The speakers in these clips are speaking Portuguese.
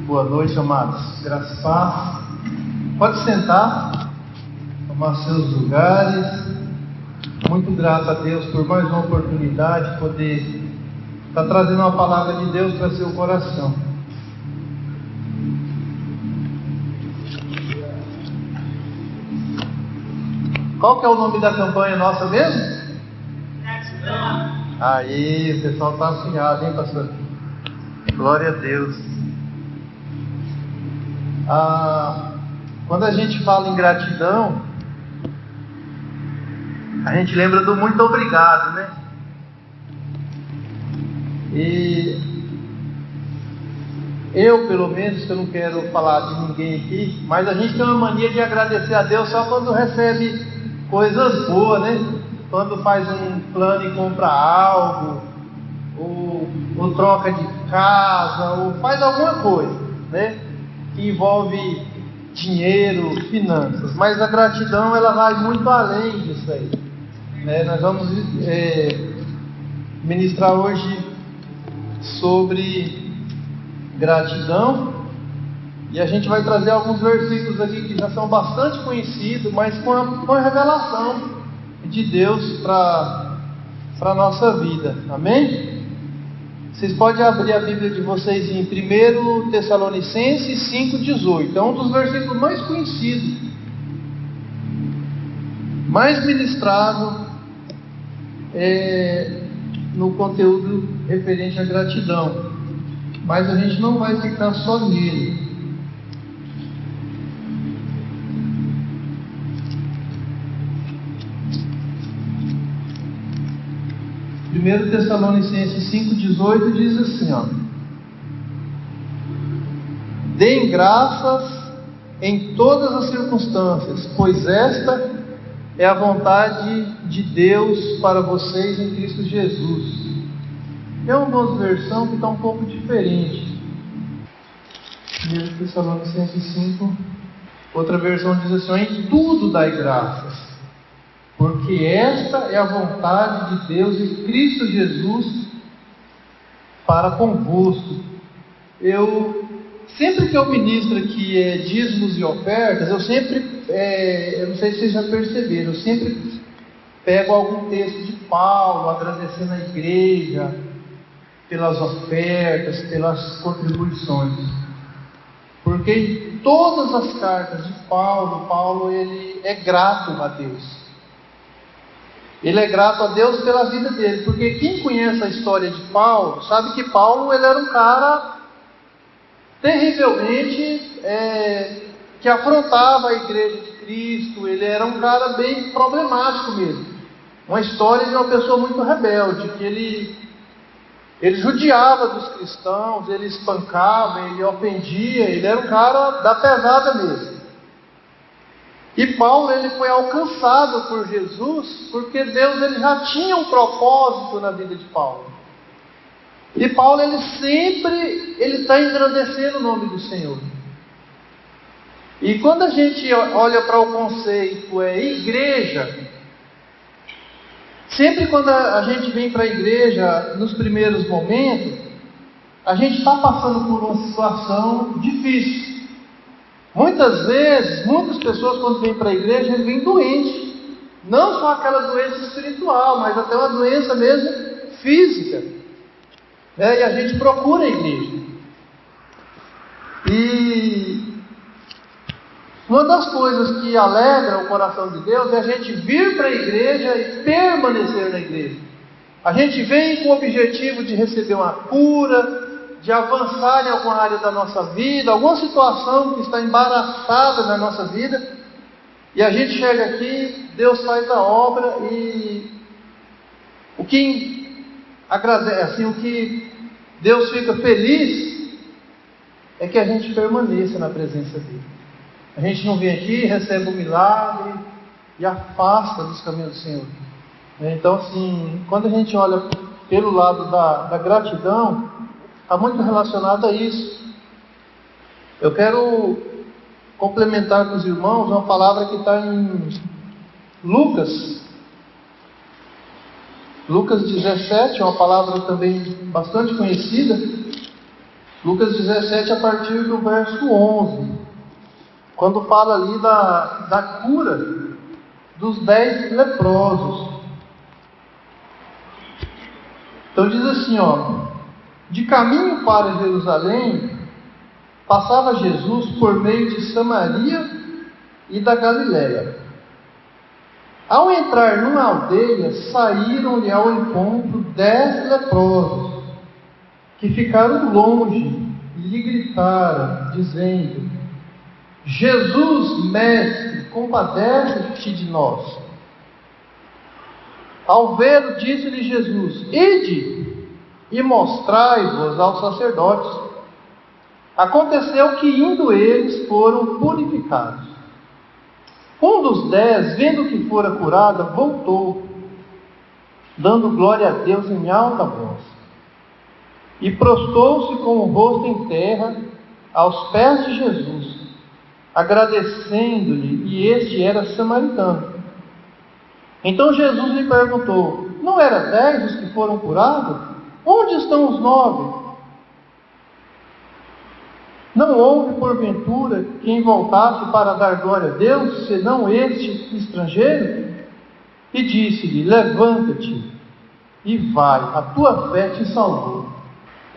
Boa noite, amados. Graças a paz. Pode sentar, tomar seus lugares. Muito grato a Deus por mais uma oportunidade de poder estar trazendo uma palavra de Deus para seu coração. Qual que é o nome da campanha nossa mesmo? Gratidão. Aí, o pessoal está afinado, hein, pastor? Glória a Deus. Quando a gente fala em gratidão, a gente lembra do muito obrigado, né? E eu, pelo menos, eu não quero falar de ninguém aqui, mas a gente tem uma mania de agradecer a Deus só quando recebe coisas boas, né? Quando faz um plano e compra algo, ou troca de casa, ou faz alguma coisa, né? Que envolve dinheiro, finanças. Mas a gratidão, ela vai muito além disso aí, né? Nós vamos ministrar hoje sobre gratidão, e a gente vai trazer alguns versículos aqui que já são bastante conhecidos, mas com a revelação de Deus para a nossa vida. Amém? Vocês podem abrir a Bíblia de vocês em 1 Tessalonicenses 5,18. É um dos versículos mais conhecidos, mais ministrado no conteúdo referente à gratidão. Mas a gente não vai ficar só nele. 1 Tessalonicenses 5,18 diz assim, ó: deem graças em todas as circunstâncias, pois esta é a vontade de Deus para vocês em Cristo Jesus. É uma versão que está um pouco diferente. 1 Tessalonicenses 5, outra versão diz assim: em tudo dai graças, porque esta é a vontade de Deus em Cristo Jesus para convosco. Sempre que eu ministro aqui dízimos e ofertas, eu não sei se vocês já perceberam, eu sempre pego algum texto de Paulo, agradecendo a igreja pelas ofertas, pelas contribuições. Porque em todas as cartas de Paulo ele é grato a Deus. Ele é grato a Deus pela vida dele, porque quem conhece a história de Paulo, sabe que Paulo ele era um cara terrivelmente que afrontava a igreja de Cristo. Ele era um cara bem problemático mesmo. Uma história de uma pessoa muito rebelde, que ele judiava dos cristãos, ele espancava, ele ofendia, ele era um cara da pesada mesmo. E Paulo ele foi alcançado por Jesus, porque Deus ele já tinha um propósito na vida de Paulo. E Paulo ele sempre está engrandecendo o nome do Senhor. E quando a gente olha para o conceito igreja, sempre quando a gente vem para a igreja nos primeiros momentos, a gente está passando por uma situação difícil. Muitas vezes, muitas pessoas quando vêm para a igreja, vêm doentes. Não só aquela doença espiritual, mas até uma doença mesmo física. E a gente procura a igreja. E uma das coisas que alegra o coração de Deus é a gente vir para a igreja e permanecer na igreja. A gente vem com o objetivo de receber uma cura, de avançar em alguma área da nossa vida, alguma situação que está embaraçada na nossa vida, e a gente chega aqui, Deus faz a obra, e o que agradece, o que Deus fica feliz é que a gente permaneça na presença dele. A gente não vem aqui, recebe um milagre e afasta dos caminhos do Senhor. Então, assim, quando a gente olha pelo lado da gratidão, está muito relacionado a isso. Eu quero complementar com os irmãos uma palavra que está em Lucas 17, uma palavra também bastante conhecida, Lucas 17, a partir do verso 11, quando fala ali da cura dos 10 leprosos. Então diz assim, de caminho para Jerusalém, passava Jesus por meio de Samaria e da Galiléia. Ao entrar numa aldeia, saíram-lhe ao encontro 10 leprosos, que ficaram longe e lhe gritaram, dizendo: Jesus, mestre, compadece-te de nós. Ao vê-lo, disse-lhe Jesus: Ide e mostrai-vos aos sacerdotes. Aconteceu que, indo eles, foram purificados. Um dos 10, vendo que fora curada, voltou, dando glória a Deus em alta voz, e prostou-se com o rosto em terra aos pés de Jesus, agradecendo-lhe, e este era samaritano. Então Jesus lhe perguntou: não eram 10 os que foram curados? Onde estão os 9? Não houve, porventura, quem voltasse para dar glória a Deus, senão este estrangeiro? E disse-lhe: levanta-te e vai, a tua fé te salvou.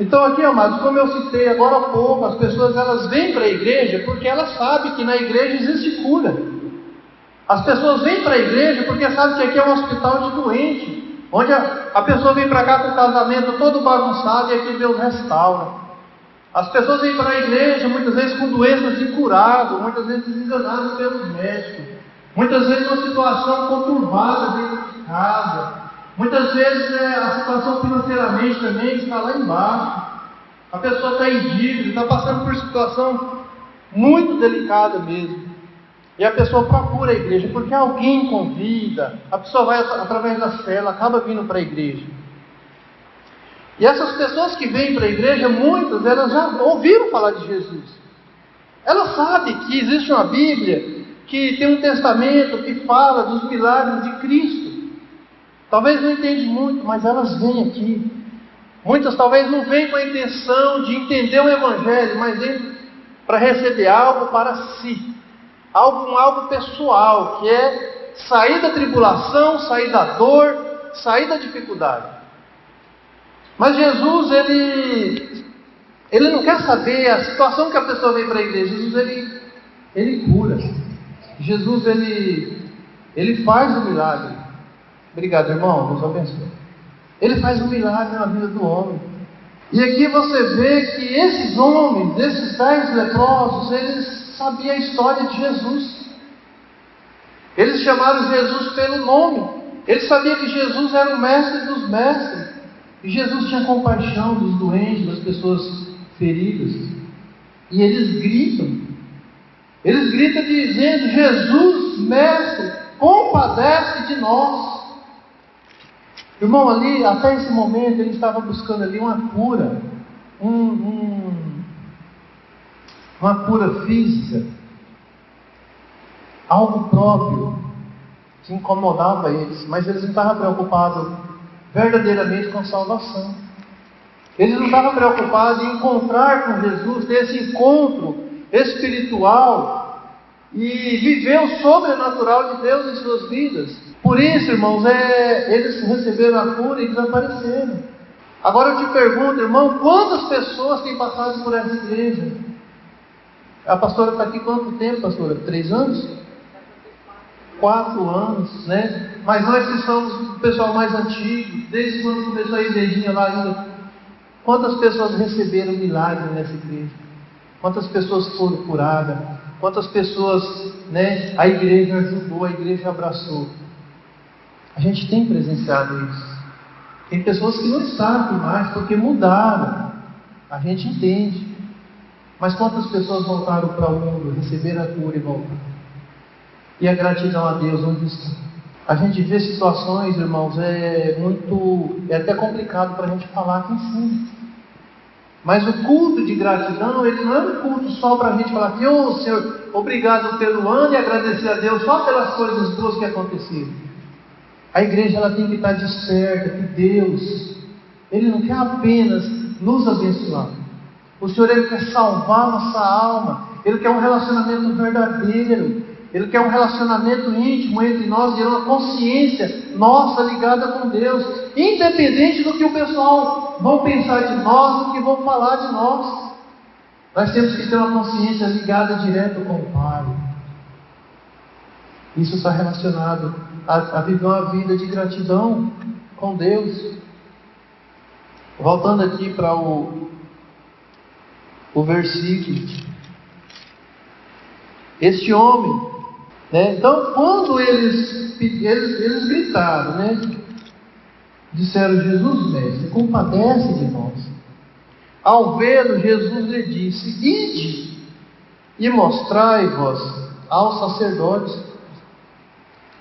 Então aqui, amados, como eu citei agora há pouco, as pessoas elas vêm para a igreja porque elas sabem que na igreja existe cura. As pessoas vêm para a igreja porque sabem que aqui é um hospital de doente, onde a pessoa vem para cá com o casamento todo bagunçado e aqui Deus restaura. As pessoas vêm para a igreja muitas vezes com doenças incuráveis, muitas vezes desenganadas pelos médicos, muitas vezes uma situação conturbada dentro de casa, muitas vezes a situação financeiramente também está lá embaixo, a pessoa está em dívida, está passando por situação muito delicada mesmo, e a pessoa procura a igreja porque alguém convida, a pessoa vai através da cela, acaba vindo para a igreja. E essas pessoas que vêm para a igreja, muitas, elas já ouviram falar de Jesus. Elas sabem que existe uma Bíblia, que tem um testamento que fala dos milagres de Cristo. Talvez não entendem muito, mas elas vêm aqui. Muitas talvez não vêm com a intenção de entender o Evangelho, mas vêm para receber algo para si. Algo pessoal, que é sair da tribulação, sair da dor, sair da dificuldade. Mas Jesus, ele não quer saber a situação que a pessoa vem para a igreja. Jesus, ele cura. Jesus, ele faz o milagre. Obrigado, irmão. Deus abençoe. Ele faz um milagre na vida do homem. E aqui você vê que esses homens, esses 10 leprosos, eles sabiam a história de Jesus. Eles chamaram Jesus pelo nome. Eles sabiam que Jesus era o mestre dos mestres. E Jesus tinha compaixão dos doentes, das pessoas feridas. E eles gritam dizendo: Jesus, mestre, compadece de nós. Irmão, ali, até esse momento, ele estava buscando ali uma cura, uma cura física, algo próprio, que incomodava eles, mas eles não estavam preocupados verdadeiramente com salvação. Eles não estavam preocupados em encontrar com Jesus, ter esse encontro espiritual e viver o sobrenatural de Deus em suas vidas. Por isso, irmãos, eles receberam a cura e desapareceram. Agora eu te pergunto, irmão, quantas pessoas têm passado por essa igreja? A pastora está aqui quanto tempo, pastora? 3 anos? 4 anos, né? Mas nós que somos o pessoal mais antigo, desde quando começou a igrejinha lá ainda, quantas pessoas receberam milagre nessa igreja? Quantas pessoas foram curadas? Quantas pessoas, né, a igreja ajudou, a igreja abraçou? A gente tem presenciado isso. Tem pessoas que não estão aqui mais porque mudaram. A gente entende. Mas quantas pessoas voltaram para o mundo, receberam a cura e voltaram? E a gratidão a Deus, onde está? A gente vê situações, irmãos, é até complicado para a gente falar aqui em cima. Mas o culto de gratidão, ele não é um culto só para a gente falar que, Senhor, obrigado pelo ano, e agradecer a Deus só pelas coisas boas que aconteceram. A igreja ela tem que estar desperta que Deus, Ele não quer apenas nos abençoar, O Senhor, Ele quer salvar a nossa alma. Ele quer um relacionamento verdadeiro. Ele quer um relacionamento íntimo entre nós e uma consciência nossa ligada com Deus, independente do que o pessoal vão pensar de nós, do que vão falar de nós. Nós temos que ter uma consciência ligada direto com o Pai. Isso está relacionado a viver uma vida de gratidão com Deus. Voltando aqui para o versículo. Este homem, né? Então, quando eles gritaram, né? Disseram: Jesus, mestre, compadece de nós. Ao vê-lo, Jesus lhe disse: ide e mostrai-vos aos sacerdotes.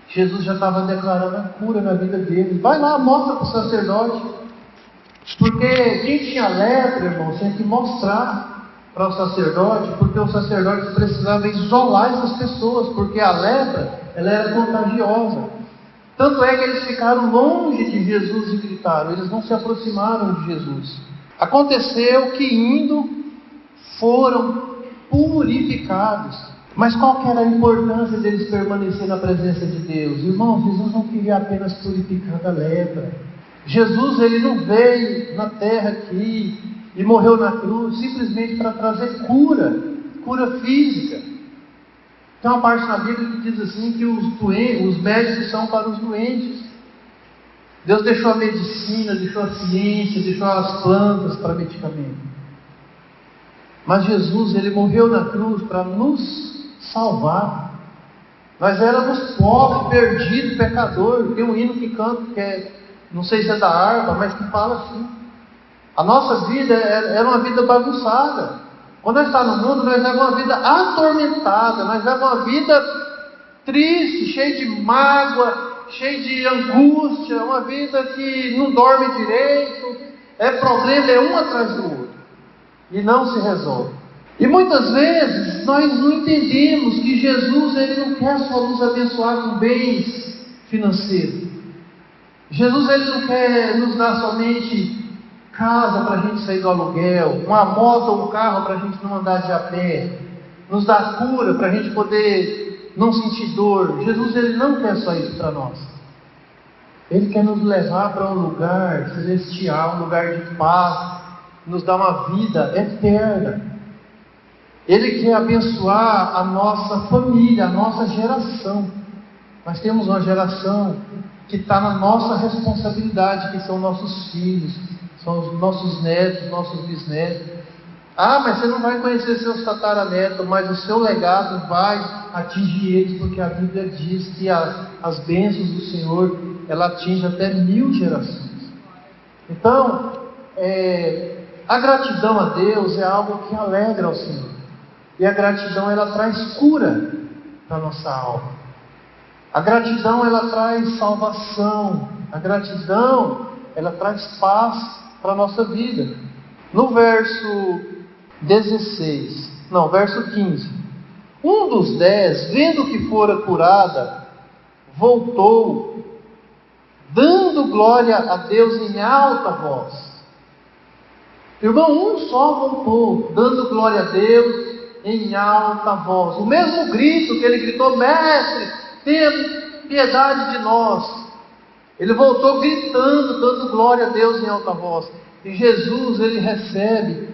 Jesus já estava declarando a cura na vida dele. Vai lá, mostra para o sacerdote. Porque quem tinha lepra, irmão, tinha que mostrar para o sacerdote, porque o sacerdote precisava isolar essas pessoas, porque a lepra, ela era contagiosa. Tanto é que eles ficaram longe de Jesus e gritaram, eles não se aproximaram de Jesus. Aconteceu que indo, foram purificados. Mas qual que era a importância deles permanecer na presença de Deus? Irmãos, Jesus não queria apenas purificar da lepra. Jesus, Ele não veio na terra aqui e morreu na cruz simplesmente para trazer cura física. Tem uma parte na Bíblia que diz assim que os médicos são para os doentes. Deus deixou a medicina, deixou a ciência, deixou as plantas para medicamento. Mas Jesus, Ele morreu na cruz para nos salvar. Nós éramos pobres, perdidos, pecadores. Tem um hino que canta, que é, não sei se é da harpa, mas que fala assim. A nossa vida era uma vida bagunçada. Quando nós estamos no mundo, nós levamos uma vida atormentada, nós levamos uma vida triste, cheia de mágoa, cheia de angústia, uma vida que não dorme direito, é problema, é um atrás do outro, e não se resolve. E muitas vezes nós não entendemos que Jesus, Ele não quer só nos abençoar com bens financeiros. Jesus, Ele não quer nos dar somente casa para a gente sair do aluguel, uma moto ou um carro para a gente não andar de a pé, nos dar cura para a gente poder não sentir dor. Jesus, Ele não quer só isso para nós. Ele quer nos levar para um lugar celestial, um lugar de paz, nos dar uma vida eterna. Ele quer abençoar a nossa família, a nossa geração. Nós temos uma geração que está na nossa responsabilidade, que são nossos filhos, são os nossos netos, nossos bisnetos. Ah, mas você não vai conhecer seus tataranetos, mas o seu legado vai atingir eles, porque a Bíblia diz que as bênçãos do Senhor, ela atinge até 1000 gerações. Então, a gratidão a Deus é algo que alegra ao Senhor. E a gratidão, ela traz cura para a nossa alma. A gratidão, ela traz salvação. A gratidão, ela traz paz para a nossa vida. No verso 15. Um dos 10, vendo que fora curada, voltou, dando glória a Deus em alta voz. Irmão, um só voltou, dando glória a Deus em alta voz. O mesmo grito que ele gritou: mestre, tenha piedade de nós. Ele voltou gritando, dando glória a Deus em alta voz. E Jesus, Ele recebe,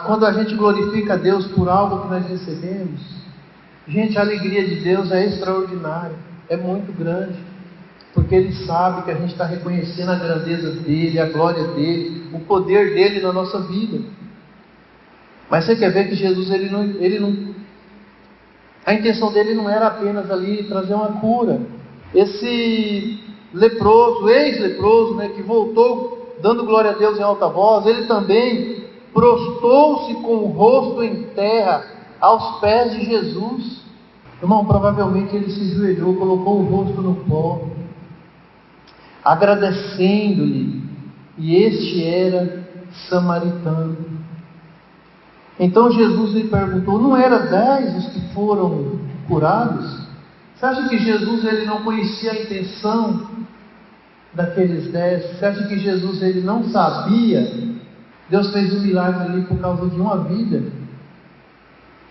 quando a gente glorifica a Deus por algo que nós recebemos, gente, a alegria de Deus é extraordinária, é muito grande, porque Ele sabe que a gente está reconhecendo a grandeza dEle, a glória dEle, o poder dEle na nossa vida. Mas você quer ver que Jesus, a intenção dele não era apenas ali trazer uma cura. Esse leproso, ex-leproso, né, que voltou dando glória a Deus em alta voz, ele também prostrou-se com o rosto em terra aos pés de Jesus. Irmão, provavelmente ele se ajoelhou, colocou o rosto no pó, agradecendo-lhe, e este era samaritano. Então Jesus lhe perguntou: não eram 10 os que foram curados? Você acha que Jesus, ele não conhecia a intenção daqueles 10? Você acha que Jesus, ele não sabia Deus fez um milagre ali por causa de uma vida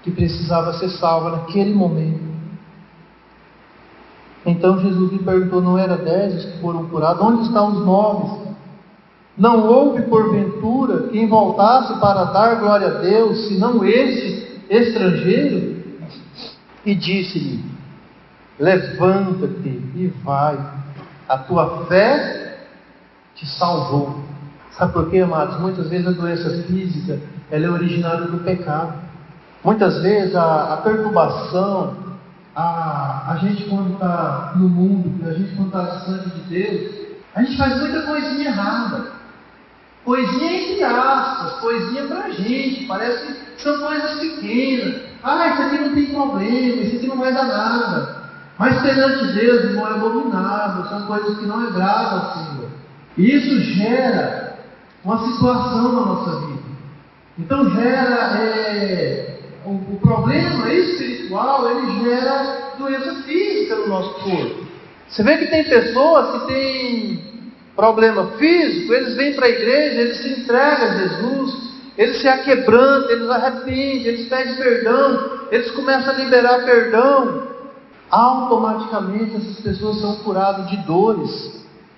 que precisava ser salva naquele momento. Então Jesus lhe perguntou: não era 10 os que foram curados? Onde estão os 9? Não houve porventura quem voltasse para dar glória a Deus, senão este estrangeiro? E disse-lhe: levanta-te e vai, a tua fé te salvou. Sabe por quê, amados? Muitas vezes a doença física, ela é originada do pecado. Muitas vezes a perturbação, a gente quando está no mundo, a gente quando está distante de Deus, a gente faz muita coisinha errada. Coisinha entre aspas, coisinha pra gente, parece que são coisas pequenas. Isso aqui não tem problema, isso aqui não vai dar nada. Mas perante Deus, irmão, é abominável, são coisas que não agradam ao Senhor. E isso gera uma situação na nossa vida. Então gera o problema espiritual, ele gera doença física no nosso corpo. Você vê que tem pessoas que têm problema físico, eles vêm para a igreja, eles se entregam a Jesus, eles se aquebrantam, eles arrependem, eles pedem perdão, eles começam a liberar perdão. Automaticamente essas pessoas são curadas de dores.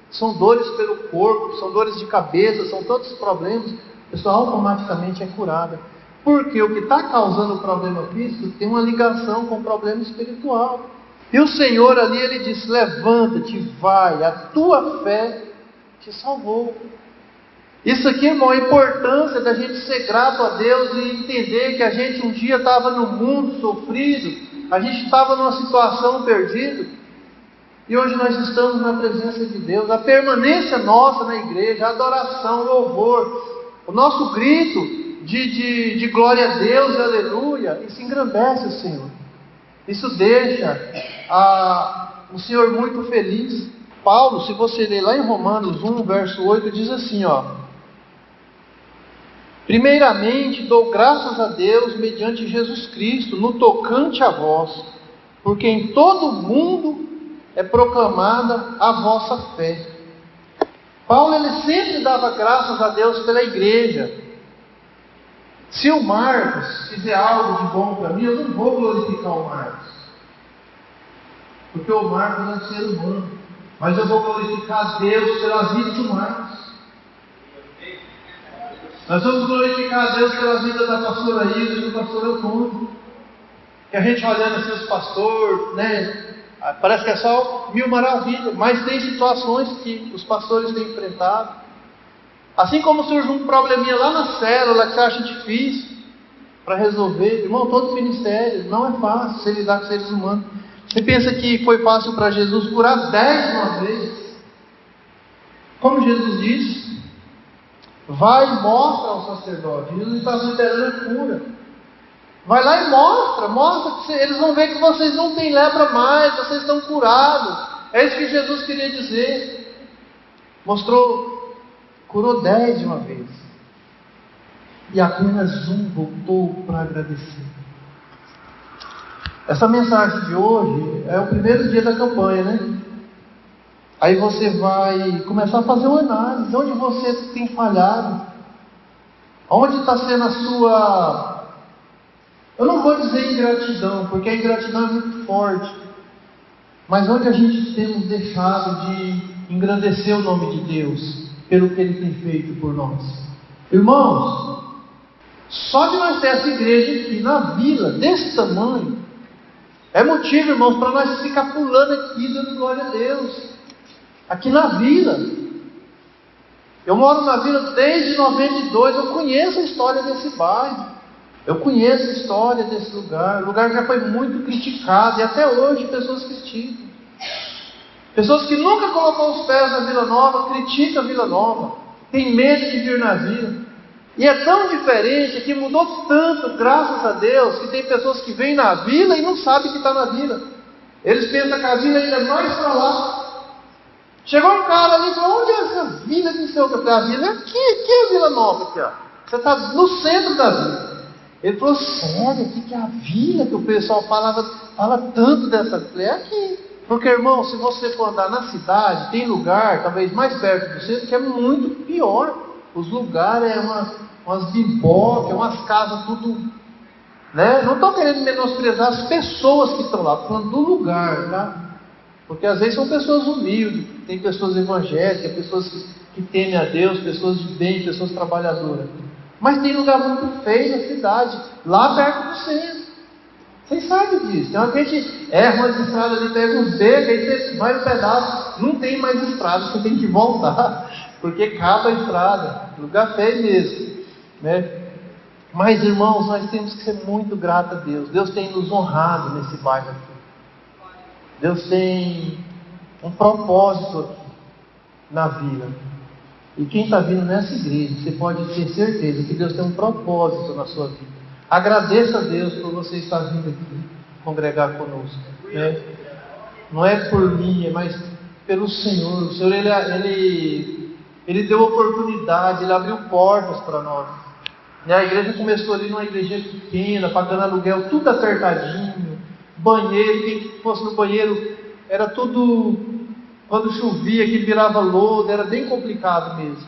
São dores pelo corpo, são dores de cabeça, são todos os problemas. A pessoa automaticamente é curada. Porque o que está causando o problema físico tem uma ligação com o problema espiritual. E o Senhor ali, ele disse: levanta-te, vai, a tua fé te salvou. Isso aqui, irmão, a importância da gente ser grato a Deus e entender que a gente um dia estava no mundo sofrido, a gente estava numa situação perdida, e hoje nós estamos na presença de Deus. A permanência nossa na igreja, a adoração, o louvor, o nosso grito de glória a Deus, aleluia, isso engrandece o Senhor. Isso deixa o Senhor muito feliz. Paulo, se você ler lá em Romanos 1, verso 8, diz assim, primeiramente dou graças a Deus mediante Jesus Cristo, no tocante a vós, porque em todo o mundo é proclamada a vossa fé. Paulo, ele sempre dava graças a Deus pela igreja. Se o Marcos fizer algo de bom para mim, eu não vou glorificar o Marcos, porque o Marcos é um ser humano, mas eu vou glorificar a Deus pela vida do Marcos. Nós vamos glorificar a Deus pela vida da pastora Isa e do pastor Antônio. Que a gente olhando assim os pastores, né? Parece que é só mil maravilhas, mas tem situações que os pastores têm enfrentado. Assim como surge um probleminha lá na célula que você acha difícil para resolver. Irmão, todo ministério não é fácil você lidar com seres humanos. Você pensa que foi fácil para Jesus curar 10 de uma vez? Como Jesus disse, vai e mostra ao sacerdote. Jesus está esperando a cura. Vai lá e mostra que eles vão ver que vocês não têm lepra mais, vocês estão curados. É isso que Jesus queria dizer. Curou 10 de uma vez. E apenas um voltou para agradecer. Essa mensagem de hoje é o primeiro dia da campanha, né? Aí você vai começar a fazer uma análise. Onde você tem falhado? Onde está sendo a sua... Eu não vou dizer ingratidão, porque a ingratidão é muito forte. Mas onde a gente temos deixado de engrandecer o nome de Deus pelo que Ele tem feito por nós? Irmãos, só de nós ter essa igreja aqui na vila, desse tamanho, é motivo, irmãos, para nós ficar pulando aqui, dando glória a Deus. Aqui na vila. Eu moro na vila desde 92, eu conheço a história desse bairro. Eu conheço a história desse lugar. O lugar já foi muito criticado, e até hoje pessoas criticam. Pessoas que nunca colocou os pés na Vila Nova, criticam a Vila Nova. Tem medo de vir na vila. E é tão diferente, que mudou tanto, graças a Deus, que tem pessoas que vêm na vila e não sabem que está na vila. Eles pensam que a vila ainda é mais para lá. Chegou um cara ali e falou: onde é essa vila de seu? A vila é aqui é a Vila Nova, aqui, ó. Você está no centro da vila. Ele falou: sério, aqui que é a vila que o pessoal fala tanto dessa. Eu falei: é aqui. Porque, irmão, se você for andar na cidade, tem lugar, talvez mais perto do centro, que é muito pior. Os lugares umas bibocas, umas casas tudo, né? Não estou querendo menosprezar as pessoas que estão lá, estou falando do lugar, tá? Porque às vezes são pessoas humildes, tem pessoas evangélicas, pessoas que temem a Deus, pessoas de bem, pessoas trabalhadoras. Mas tem lugar muito feio na cidade, lá perto do centro. Vocês sabem disso. Tem uma que a gente erra umas estradas ali, pega uns becos, aí você vai no pedaço, não tem mais estrada, você tem que voltar, porque acaba a estrada. Lugar feio mesmo, né? Mas irmãos, nós temos que ser muito gratos a Deus. Deus tem nos honrado nesse bairro aqui. Deus tem um propósito aqui na vida. E quem está vindo nessa igreja, você pode ter certeza que Deus tem um propósito na sua vida. Agradeça a Deus por você estar vindo aqui congregar conosco, né? Não é por mim, mas pelo Senhor. O Senhor ele deu oportunidade, Ele abriu portas para nós. E a igreja começou ali numa igreja pequena, pagando aluguel, tudo apertadinho. Banheiro, quem fosse no banheiro, era tudo, quando chovia, que virava lodo, era bem complicado mesmo.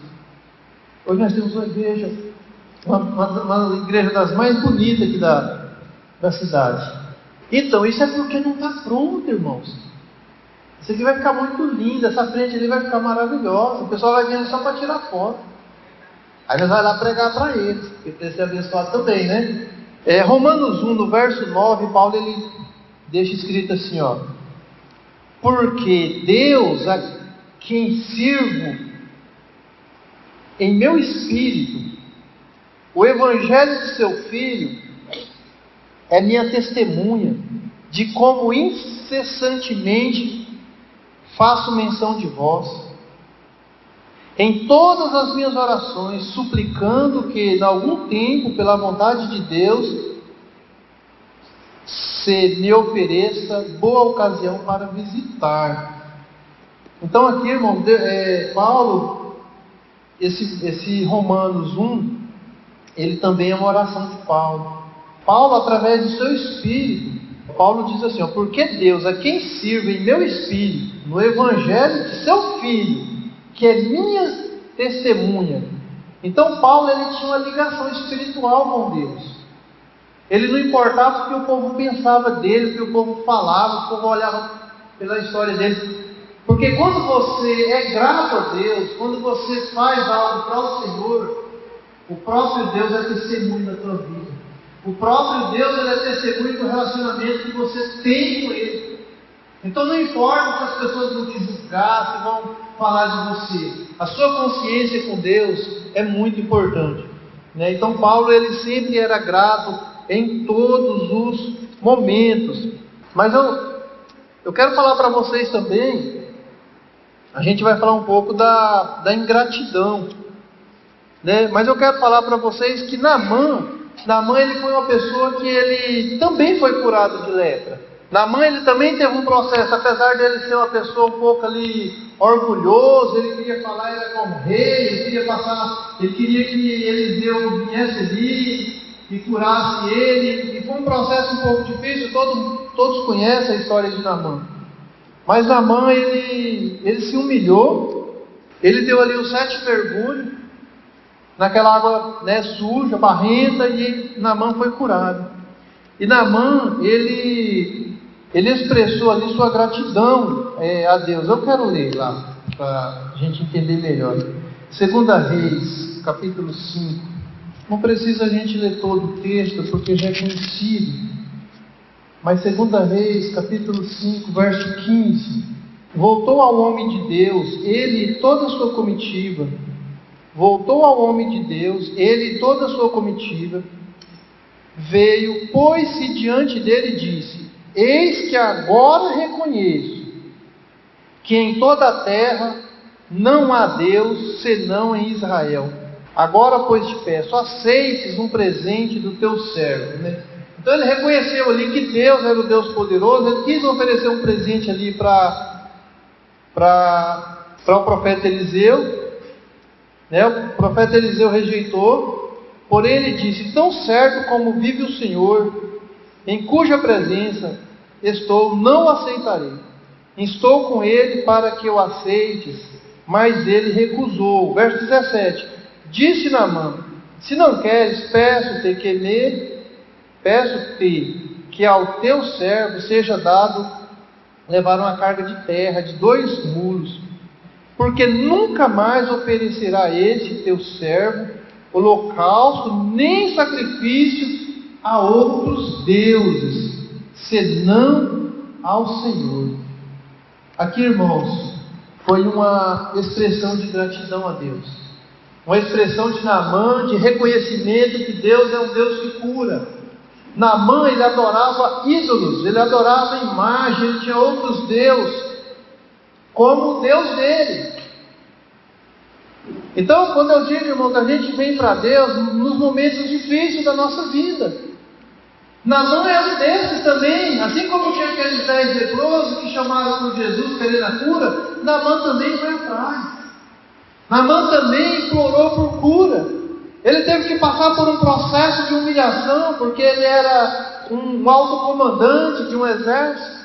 Hoje nós temos uma igreja, uma igreja das mais bonitas aqui da cidade. Então, isso é porque não está pronto, irmãos. Isso aqui vai ficar muito lindo, essa frente ali vai ficar maravilhosa. O pessoal vai vendo só para tirar foto. Aí nós vamos lá pregar para eles, porque tem que ser abençoado também, né? Romanos 1, no verso 9, Paulo ele deixa escrito assim, ó: porque Deus, a quem sirvo em meu espírito, o evangelho de seu Filho, é minha testemunha de como incessantemente faço menção de vós, em todas as minhas orações, suplicando que, em algum tempo, pela vontade de Deus, se me ofereça boa ocasião para visitar. Então aqui, irmão, Paulo, esse Romanos 1, ele também é uma oração de Paulo. Paulo, através do seu Espírito, Paulo diz assim, ó: porque Deus, a quem sirvo em meu Espírito, no Evangelho de seu Filho, que é minha testemunha. Então Paulo, ele tinha uma ligação espiritual com Deus. Ele não importava o que o povo pensava dele, o que o povo falava, o povo olhava pela história dele. Porque quando você é grato a Deus, quando você faz algo para o Senhor, o próprio Deus é testemunho da tua vida. O próprio Deus, ele é testemunho do relacionamento que você tem com Ele. Então não importa se as pessoas vão te julgar, se vão falar de você. A sua consciência com Deus é muito importante, né? Então Paulo, ele sempre era grato em todos os momentos. Mas eu quero falar para vocês também, a gente vai falar um pouco da ingratidão, né? Mas eu quero falar para vocês que Naamã, ele foi uma pessoa que ele também foi curado de lepra. Naamã, ele também teve um processo, apesar de ele ser uma pessoa um pouco ali orgulhoso, ele queria falar, ele era como rei, ele queria que Eliseu viesse ali e curasse ele, e foi um processo um pouco difícil, todos conhecem a história de Naamã. Mas Naamã, ele se humilhou, ele deu ali os 7 mergulhos, naquela água, né, suja, barrenta, e Naamã foi curado. E Naamã, ele expressou ali sua gratidão a Deus. Eu quero ler lá, para a gente entender melhor. 2 Reis, capítulo 5. Não precisa a gente ler todo o texto, porque já é conhecido. Mas 2 Reis, capítulo 5, verso 15. Voltou ao homem de Deus, ele e toda a sua comitiva. Voltou ao homem de Deus, ele e toda a sua comitiva. Veio, pôs-se diante dele e disse: eis que agora reconheço que em toda a terra não há Deus senão em Israel. Agora, pois, te peço, aceites um presente do teu servo, né? Então ele reconheceu ali que Deus era o Deus poderoso. Ele quis oferecer um presente ali para o profeta Eliseu, né? O profeta Eliseu rejeitou, porém ele disse: tão certo como vive o Senhor, em cuja presença estou, não o aceitarei. Estou com ele para que o aceites. Mas ele recusou. Verso 17. Disse Naamã: Se não queres, peço-te que ao teu servo seja dado levar uma carga de terra de 2 mulos, porque nunca mais oferecerá este teu servo holocausto, nem sacrifício a outros deuses, senão ao Senhor. Aqui, irmãos, foi uma expressão de gratidão a Deus, uma expressão de Naamã, de reconhecimento que Deus é um Deus que cura. Naamã, ele adorava ídolos, ele adorava imagem, ele tinha outros deuses como o Deus dele. Então, quando eu digo, irmãos, a gente vem para Deus nos momentos difíceis da nossa vida. Naamã é um desses também, assim como tinha aqueles 10 leprosos que chamaram por Jesus querendo a cura, Naamã também foi atrás. Naamã também implorou por cura. Ele teve que passar por um processo de humilhação, porque ele era um alto comandante de um exército.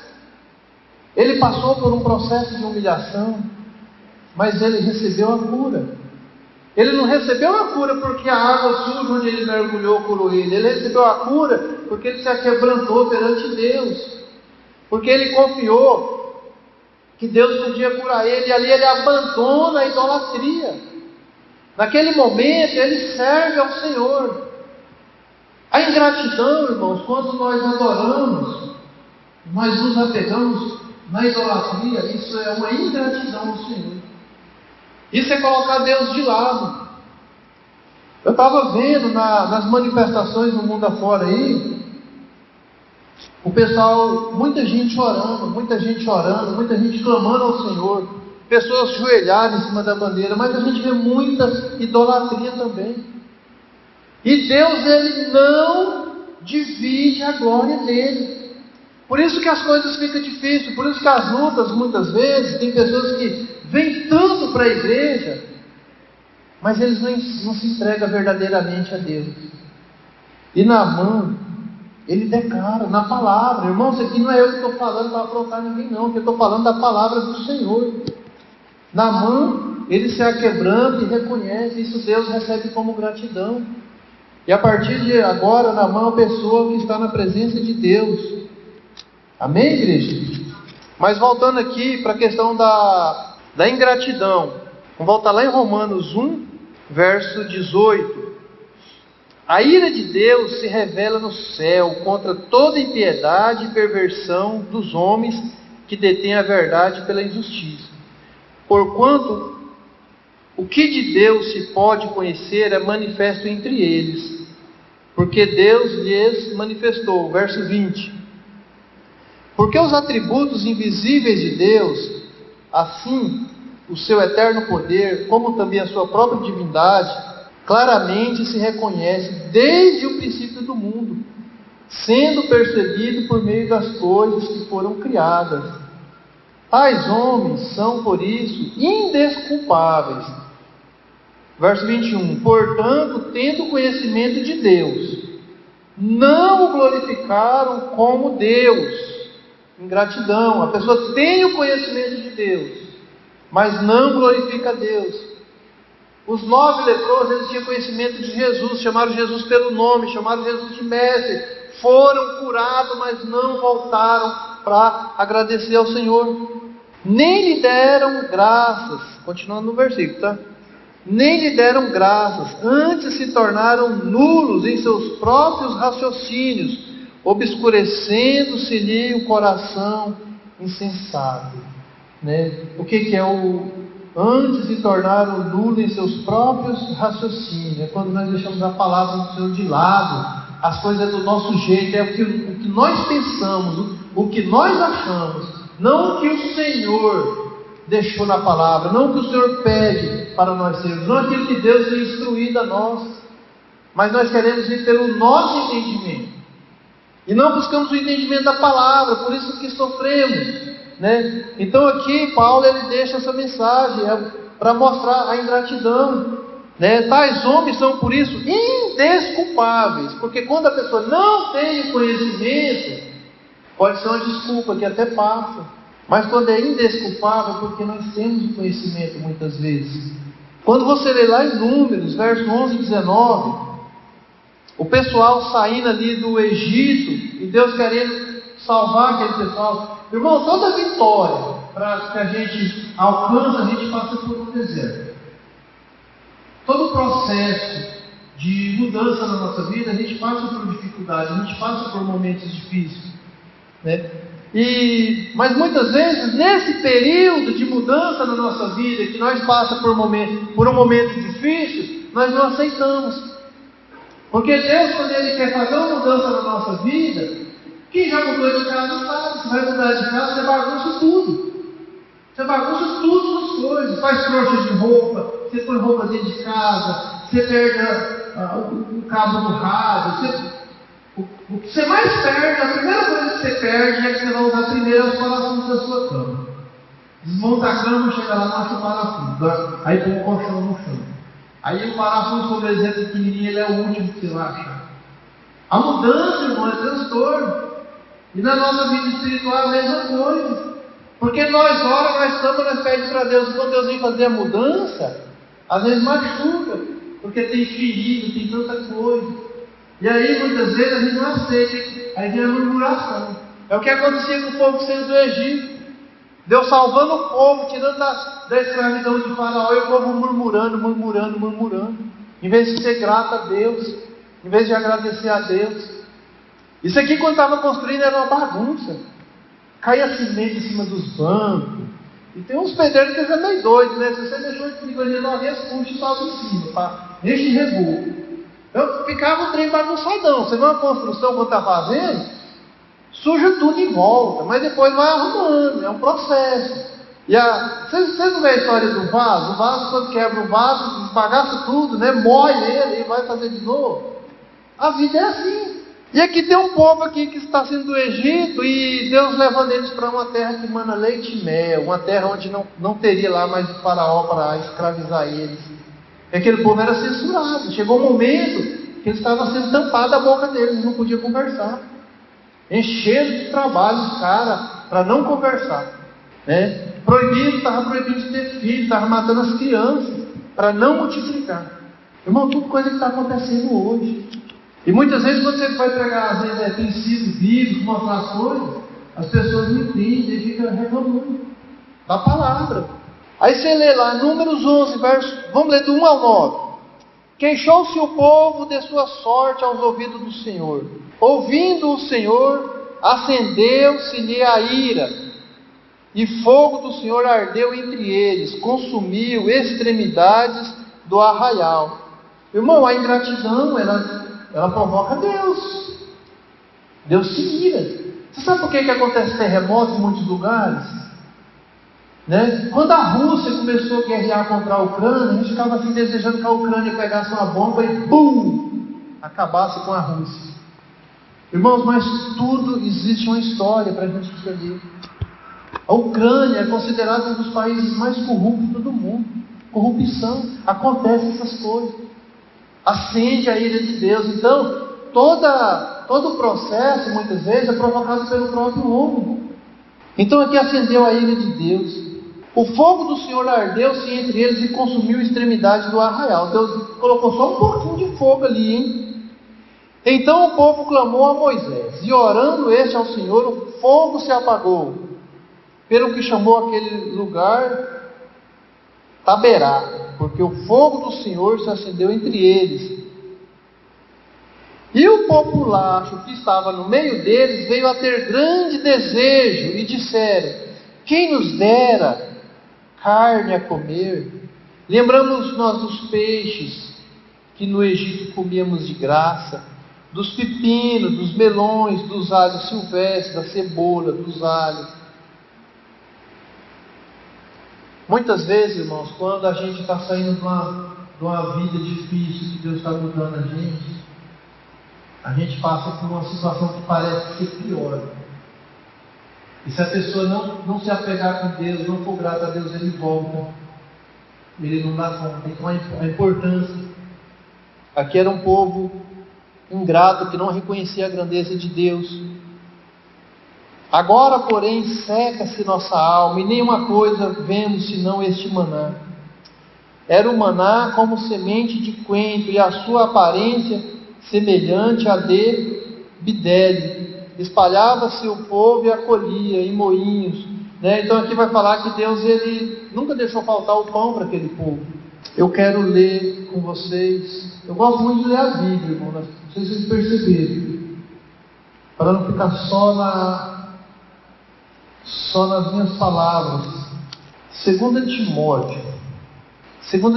Ele passou por um processo de humilhação, mas ele recebeu a cura. Ele não recebeu a cura porque a água suja onde ele mergulhou curou ele. Ele recebeu a cura porque ele se aquebrantou perante Deus, porque ele confiou que Deus podia curar ele, e ali ele abandona a idolatria. Naquele momento ele serve ao Senhor. A ingratidão, irmãos, quando nós adoramos, nós nos apegamos na idolatria, isso é uma ingratidão ao Senhor. Isso é colocar Deus de lado. Eu estava vendo nas manifestações no mundo afora aí, o pessoal, muita gente orando, muita gente clamando ao Senhor, pessoas ajoelhadas em cima da bandeira, mas a gente vê muita idolatria também. E Deus, ele não divide a glória dele. Por isso que as coisas ficam difíceis, por isso que as lutas, muitas vezes, tem pessoas que vêm tanto para a igreja, mas eles não se entregam verdadeiramente a Deus. E Naamã, ele declara na palavra, irmãos, aqui não é eu que estou falando para aprontar ninguém não, que eu estou falando da palavra do Senhor. Naamã, ele se aquebranta e reconhece, isso Deus recebe como gratidão. E a partir de agora, Naamã é uma pessoa que está na presença de Deus. Amém, igreja? Mas voltando aqui para a questão da ingratidão, vamos voltar lá em Romanos 1, verso 18. A ira de Deus se revela no céu contra toda impiedade e perversão dos homens que detêm a verdade pela injustiça. Porquanto o que de Deus se pode conhecer é manifesto entre eles, porque Deus lhes manifestou. Verso 20. Porque os atributos invisíveis de Deus, assim o seu eterno poder, como também a sua própria divindade, claramente se reconhece desde o princípio do mundo, sendo percebido por meio das coisas que foram criadas. Tais homens são, por isso, indesculpáveis. Verso 21. Portanto, tendo conhecimento de Deus, não o glorificaram como Deus. Ingratidão. A pessoa tem o conhecimento de Deus, mas não glorifica a Deus. Os 9 leprosos, eles tinham conhecimento de Jesus, chamaram Jesus pelo nome, chamaram Jesus de mestre, foram curados, mas não voltaram para agradecer ao Senhor. Nem lhe deram graças, continuando no versículo, tá? Nem lhe deram graças, antes se tornaram nulos em seus próprios raciocínios, obscurecendo-se-lhe o coração insensato. O que é o antes se tornaram nulos em seus próprios raciocínios? É quando nós deixamos a palavra do Senhor de lado, as coisas do nosso jeito, é o que nós pensamos, o que nós achamos, não o que o Senhor deixou na palavra, não o que o Senhor pede para nós sermos, não aquilo que Deus tem instruído a nós, mas nós queremos ir pelo nosso entendimento. E não buscamos o entendimento da palavra, por isso que sofremos, Então aqui Paulo ele deixa essa mensagem para mostrar a ingratidão, Tais homens são por isso indesculpáveis, porque quando a pessoa não tem o conhecimento, pode ser uma desculpa que até passa, mas quando é indesculpável, porque nós temos o conhecimento muitas vezes. Quando você lê lá em Números, verso 11 e 19, O pessoal saindo ali do Egito e Deus querendo salvar aquele pessoal. Irmão, toda vitória para que a gente alcança, a gente passa por um deserto. Todo processo de mudança na nossa vida, a gente passa por dificuldades, a gente passa por momentos difíceis, né? Mas muitas vezes, nesse período de mudança na nossa vida, que nós passamos por um momento difícil, nós não aceitamos. Porque Deus, quando Ele quer fazer uma mudança na nossa vida, quem já mudou de casa sabe, você vai mudar de casa, você bagunça tudo. Você bagunça tudo as coisas, faz trouxa de roupa, você põe roupa dentro de casa, você perde o cabo do rádio, o que você mais perde, a primeira coisa que você perde é que você vai usar primeiro os parafusos da sua cama. Desmonta a cama, chega lá, não acha o parafuso, aí põe o colchão no chão. Aí o parafuso, por exemplo, pequenininho, ele é o último que você vai achar. A mudança, irmão, é transtorno. E na nossa vida espiritual é a mesma coisa. Porque nós estamos, nós pedimos para Deus, e quando Deus vem fazer a mudança, às vezes machuca, porque tem ferido, tem tanta coisa. E aí muitas vezes a gente não aceita, aí vem a murmuração. É o que acontecia com o povo saindo do Egito. Deus salvando o povo, tirando da escravidão de Faraó, e o povo murmurando. Em vez de ser grato a Deus, em vez de agradecer a Deus. Isso aqui, quando estava construindo, era uma bagunça. Caía cimento em cima dos bancos. E tem uns pedreiros que são meio doidos, né? Se você deixou de figurinha uma vez, puxa e sobe em cima, enche de reboco. Eu ficava o trem bagunçadão. Você vê uma construção quando está fazendo, suja tudo em volta, mas depois vai arrumando, é um processo. Vocês não vê a história do vaso? O vaso, quando quebra o vaso, esbagaça tudo, né? Moe ele e vai fazer de novo. A vida é assim. E aqui tem um povo aqui que está saindo do Egito, e Deus levando eles para uma terra que mana leite e mel, uma terra onde não teria lá mais o faraó para escravizar eles. E aquele povo era censurado. Chegou um momento que eles estavam sendo tampados a boca deles, eles não podiam conversar. Encheram de trabalho os caras para não conversar, né? Estava proibido de ter filhos, estava matando as crianças para não multiplicar. Irmão, tudo coisa que está acontecendo hoje. E muitas vezes, quando você vai pregar, às vezes princípios bíblicos, mostrar as coisas, as pessoas não entendem e ficam reclamando da palavra. Aí você lê lá, Números 11, vamos ler do 1 ao 9. Queixou-se o povo de sua sorte aos ouvidos do Senhor. Ouvindo o Senhor, acendeu-se-lhe a ira, e fogo do Senhor ardeu entre eles, consumiu extremidades do arraial. Irmão, a ingratidão, ela provoca Deus. Deus se ira. Você sabe por que acontece terremoto em muitos lugares? Né? Quando a Rússia começou a guerrear contra a Ucrânia, a gente ficava assim desejando que a Ucrânia pegasse uma bomba e BUM! Acabasse com a Rússia. Irmãos, mas tudo existe uma história para a gente entender. A Ucrânia é considerada um dos países mais corruptos do mundo. Corrupção, acontece essas coisas. Acende a ira de Deus. Então, todo o processo, muitas vezes, é provocado pelo próprio homem. Então aqui acendeu a ira de Deus. O fogo do Senhor ardeu-se entre eles e consumiu a extremidade do arraial. Deus colocou só um pouquinho de fogo ali, hein? Então o povo clamou a Moisés, e orando este ao Senhor, o fogo se apagou, pelo que chamou aquele lugar Taberá, porque o fogo do Senhor se acendeu entre eles. E o populacho que estava no meio deles veio a ter grande desejo, e disseram: quem nos dera carne a comer? Lembramos nós dos peixes que no Egito comíamos de graça, dos pepinos, dos melões, dos alhos silvestres, da cebola, dos alhos. Muitas vezes, irmãos, quando a gente está saindo de uma vida difícil, que Deus está mudando a gente passa por uma situação que parece ser pior. E se a pessoa não se apegar com Deus, não for grato a Deus, ele volta. Ele não dá conta. Então a importância. Aqui era um povo ingrato que não reconhecia a grandeza de Deus. Agora, porém, seca-se nossa alma, e nenhuma coisa vemos senão este maná. Era o maná como semente de coentro, e a sua aparência semelhante a de bidele. Espalhava-se o povo e acolhia em moinhos, né? Então aqui vai falar que Deus, ele nunca deixou faltar o pão para aquele povo. Eu quero ler com vocês. Eu gosto muito de ler a Bíblia, irmão. Não sei se vocês perceberam, para não ficar só nas minhas palavras. 2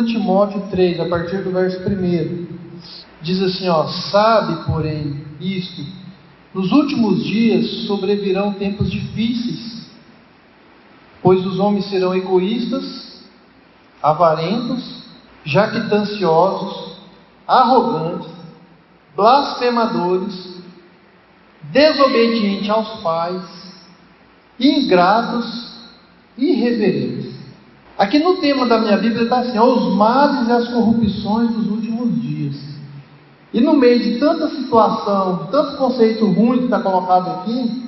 Timóteo 3, a partir do verso 1, diz assim, sabe, porém, isto: nos últimos dias sobrevirão tempos difíceis, pois os homens serão egoístas, avarentos, jactanciosos, arrogantes, blasfemadores, desobedientes aos pais, ingratos, irreverentes. Aqui no tema da minha Bíblia está assim: os males e as corrupções dos últimos dias. E no meio de tanta situação, de tanto conceito ruim que está colocado aqui,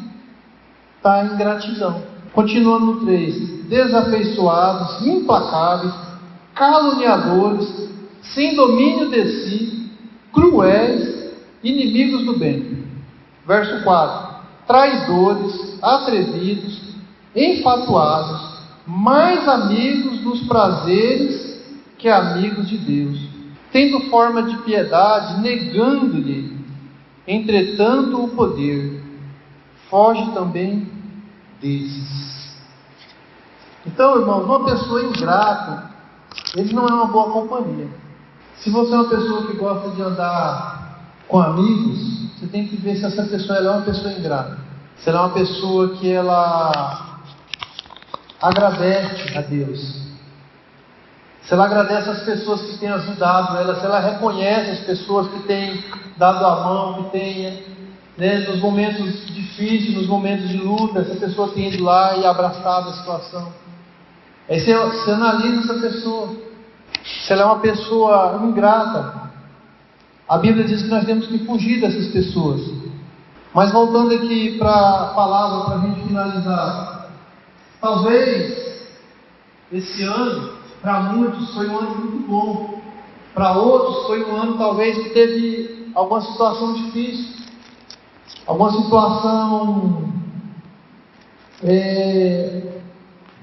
está a ingratidão. Continuando no 3: desafeiçoados, implacáveis, caluniadores, sem domínio de si, cruéis, inimigos do bem. Verso 4: traidores, atrevidos, enfatuados, mais amigos dos prazeres que amigos de Deus, tendo forma de piedade, negando-lhe, entretanto, o poder. Foge também desses. Então, irmãos, uma pessoa ingrata, ele não é uma boa companhia. Se você é uma pessoa que gosta de andar com amigos, você tem que ver se essa pessoa ela é uma pessoa ingrata. Se ela é uma pessoa que ela agradece a Deus, se ela agradece as pessoas que têm ajudado ela, se ela reconhece as pessoas que têm dado a mão, que têm, nos momentos difíceis, nos momentos de luta, essa pessoa tem ido lá e abraçado a situação. Aí você analisa essa pessoa, se ela é uma pessoa ingrata. A Bíblia diz que nós temos que fugir dessas pessoas. Mas voltando aqui para a palavra, para a gente finalizar, talvez esse ano, para muitos, foi um ano muito bom. Para outros, foi um ano talvez que teve alguma situação difícil, alguma situação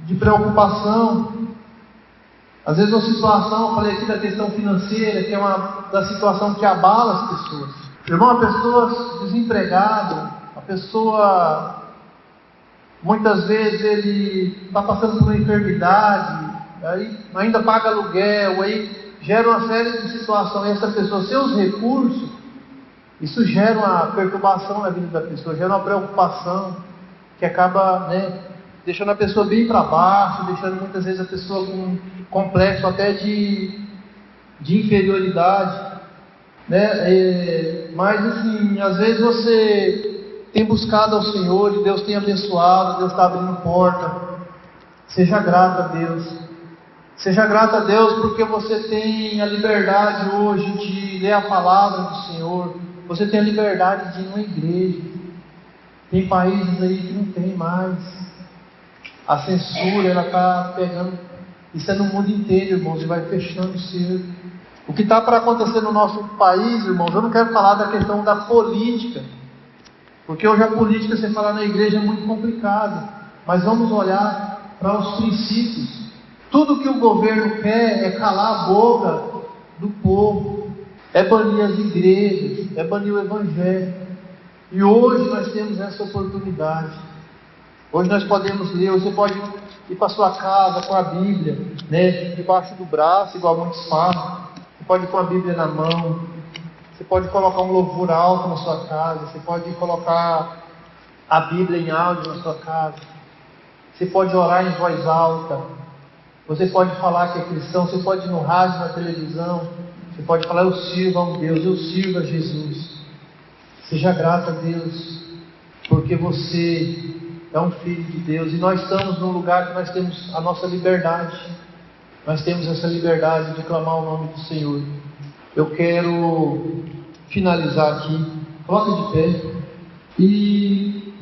de preocupação. Às vezes uma situação, eu falei aqui da questão financeira, que é uma da situação que abala as pessoas. Irmão, a pessoa desempregada, a pessoa, muitas vezes ele está passando por uma enfermidade, aí ainda paga aluguel, aí gera uma série de situações. E essa pessoa, seus recursos, isso gera uma perturbação na vida da pessoa, gera uma preocupação, que acaba, deixando a pessoa bem para baixo, deixando muitas vezes a pessoa com um complexo até de inferioridade, mas assim, às vezes você tem buscado ao Senhor e Deus tem abençoado, Deus está abrindo porta. Seja grato a Deus. Seja grato a Deus porque você tem a liberdade hoje de ler a palavra do Senhor. Você tem a liberdade de ir numa igreja. Tem países aí que não tem mais. A censura, ela está pegando. Isso é no mundo inteiro, irmãos, e vai fechando o cerco. O que está para acontecer no nosso país, irmãos, eu não quero falar da questão da política, porque hoje a política, você falar na igreja, é muito complicado. Mas vamos olhar para os princípios. Tudo que o governo quer é calar a boca do povo, é banir as igrejas, é banir o evangelho. E hoje nós temos essa oportunidade. Hoje nós podemos ler, você pode ir para sua casa com a Bíblia, debaixo do braço, igual muitos fazem. Você pode ir com a Bíblia na mão. Você pode colocar um louvor alto na sua casa. Você pode colocar a Bíblia em áudio na sua casa. Você pode orar em voz alta. Você pode falar que é cristão. Você pode ir no rádio, na televisão. Você pode falar: eu sirvo a um Deus, eu sirvo a Jesus. Seja grato a Deus, porque você é um filho de Deus. E nós estamos num lugar que nós temos a nossa liberdade. Nós temos essa liberdade de clamar o nome do Senhor. Eu quero finalizar aqui. Coloca de pé. E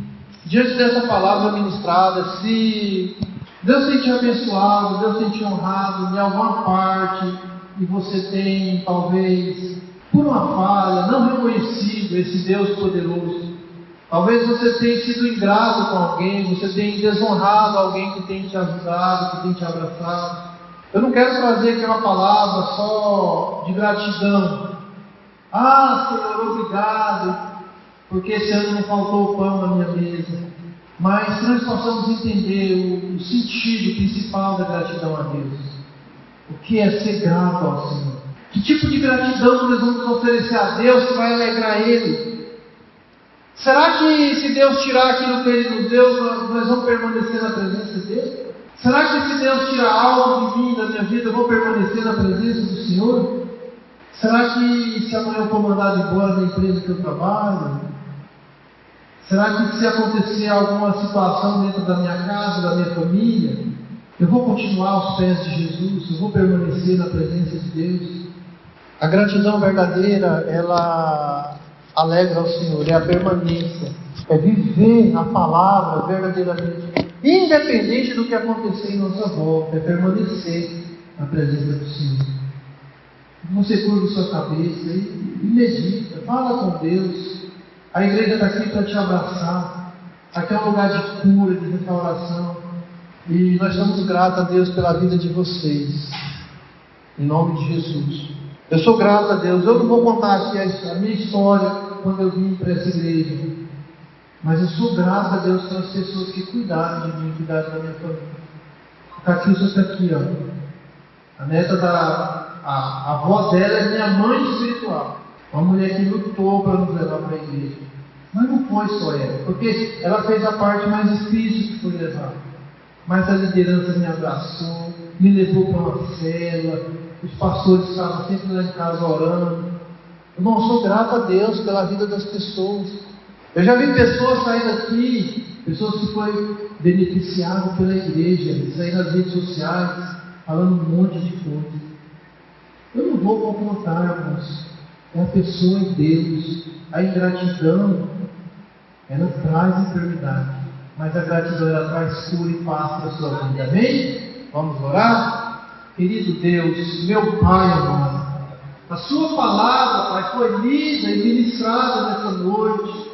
diante dessa palavra ministrada, se Deus tem te abençoado, Deus tem te honrado em alguma parte, e você tem talvez por uma falha, não reconhecido esse Deus poderoso. Talvez você tenha sido ingrato com alguém, você tenha desonrado alguém que tem te ajudado, que tem te abraçado. Eu não quero trazer aqui uma palavra só de gratidão. Ah, Senhor, obrigado, porque esse ano não faltou pão na minha mesa. Mas que nós possamos entender o sentido principal da gratidão a Deus. O que é ser grato ao Senhor? Que tipo de gratidão nós vamos oferecer a Deus que vai alegrar Ele? Será que se Deus tirar aquilo que Ele nos deu, nós vamos permanecer na presença dEle? Será que se Deus tirar algo de mim, da minha vida, eu vou permanecer na presença do Senhor? Será que se amanhã eu for mandado embora da empresa que eu trabalho? Será que se acontecer alguma situação dentro da minha casa, da minha família, eu vou continuar aos pés de Jesus? Eu vou permanecer na presença de Deus? A gratidão verdadeira, ela alegra ao Senhor, é a permanência, é viver a palavra verdadeiramente, independente do que acontecer em nossa volta, é permanecer na presença do Senhor. Você curva sua cabeça e medita, fala com Deus. A igreja está aqui para te abraçar. Aqui é um lugar de cura, de restauração. E nós estamos gratos a Deus pela vida de vocês. Em nome de Jesus. Eu sou grato a Deus. Eu não vou contar aqui a minha história quando eu vim para essa igreja. Mas eu sou grato a Deus pelas pessoas que cuidaram de mim, cuidaram da minha família. A Catilça está aqui, ó. A neta a avó dela é minha mãe espiritual. Uma mulher que lutou para nos levar para a igreja. Mas não foi só ela, porque ela fez a parte mais difícil que foi levar. Mas a liderança me abraçou, me levou para uma célula. Os pastores estavam sempre lá em casa orando. Irmão, eu sou grato a Deus pela vida das pessoas. Eu já vi pessoas sair daqui, pessoas que foram beneficiadas pela igreja, sair nas redes sociais, falando um monte de coisa. Eu não vou confrontar, irmãos. É a pessoa em Deus. A ingratidão, ela traz enfermidade, mas a gratidão, ela traz cura e paz para a sua vida. Amém? Vamos orar? Querido Deus, meu Pai amado, a sua palavra, Pai, foi lida e ministrada nessa noite.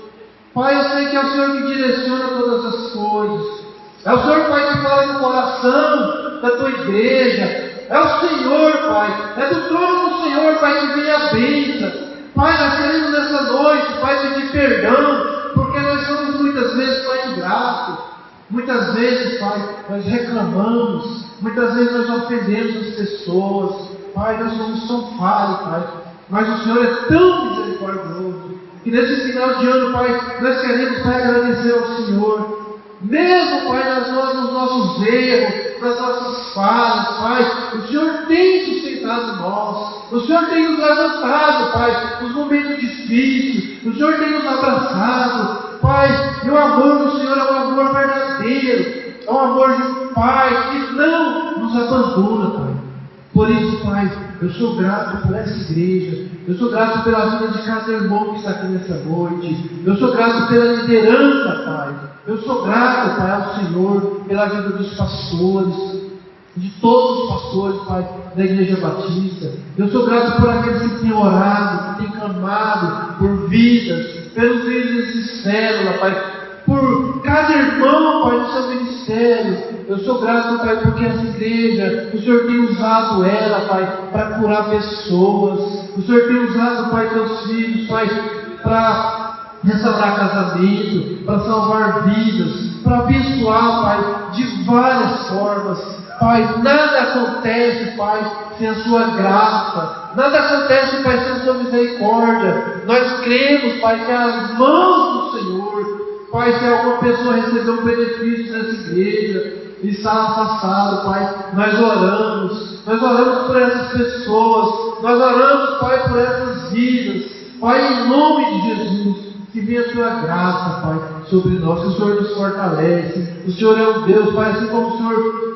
Pai, eu sei que é o Senhor que direciona todas as coisas. É o Senhor, Pai, que fala no coração da tua igreja. É o Senhor, Pai. É do trono do Senhor, Pai, que vem a bênção. Pai, nós queremos nessa noite, Pai, pedir perdão, porque nós somos muitas vezes, Pai, ingratos. Muitas vezes, Pai, nós reclamamos. Muitas vezes nós ofendemos as pessoas. Pai, nós somos tão falhos, Pai. Mas o Senhor é tão misericordioso. Que nesse final de ano, Pai, nós queremos, Pai, agradecer ao Senhor. Mesmo, Pai, nos nossos erros, nas nossas falhas, Pai, o Senhor tem sustentado nós. O Senhor tem nos levantado, Pai, nos momentos difíceis. O Senhor tem nos abraçado. Pai, e o amor do Senhor é um amor verdadeiro. É um amor de um Pai que não nos abandona, Pai. Por isso, Pai, eu sou grato por essa igreja. Eu sou grato pela vida de cada irmão que está aqui nessa noite. Eu sou grato pela liderança, Pai. Eu sou grato, Pai, ao Senhor pela vida dos pastores, de todos os pastores, Pai, da Igreja Batista. Eu sou grato por aqueles que têm orado, que têm clamado por vidas, pelos líderes de célula, Pai, por cada irmão, Pai, do seu ministério. Eu sou grato, Pai, porque essa igreja, o Senhor tem usado ela, Pai, para curar pessoas. O Senhor tem usado, Pai, teus filhos, Pai, para restaurar casamento, para salvar vidas, para abençoar, Pai, de várias formas. Pai, nada acontece, Pai, sem a sua graça. Nada acontece, Pai, sem a sua misericórdia. Nós cremos, Pai, que as mãos do Senhor, Pai, se alguma pessoa recebeu um benefício nessa igreja e está afastado, Pai, nós oramos por essas pessoas, nós oramos, Pai, por essas vidas, Pai, em nome de Jesus. Que venha a tua graça, Pai, sobre nós, que o Senhor nos fortalece. O Senhor é um Deus, Pai, assim como o Senhor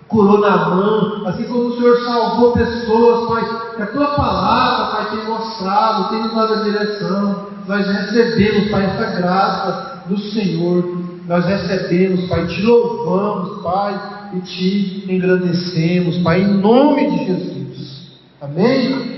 curou Naamã, assim como o Senhor salvou pessoas, Pai, que a tua palavra, Pai, tem mostrado, tem nos dado a direção. Nós recebemos, Pai, essa graça do Senhor. Nós recebemos, Pai, te louvamos, Pai, e te engrandecemos, Pai, em nome de Jesus. Amém?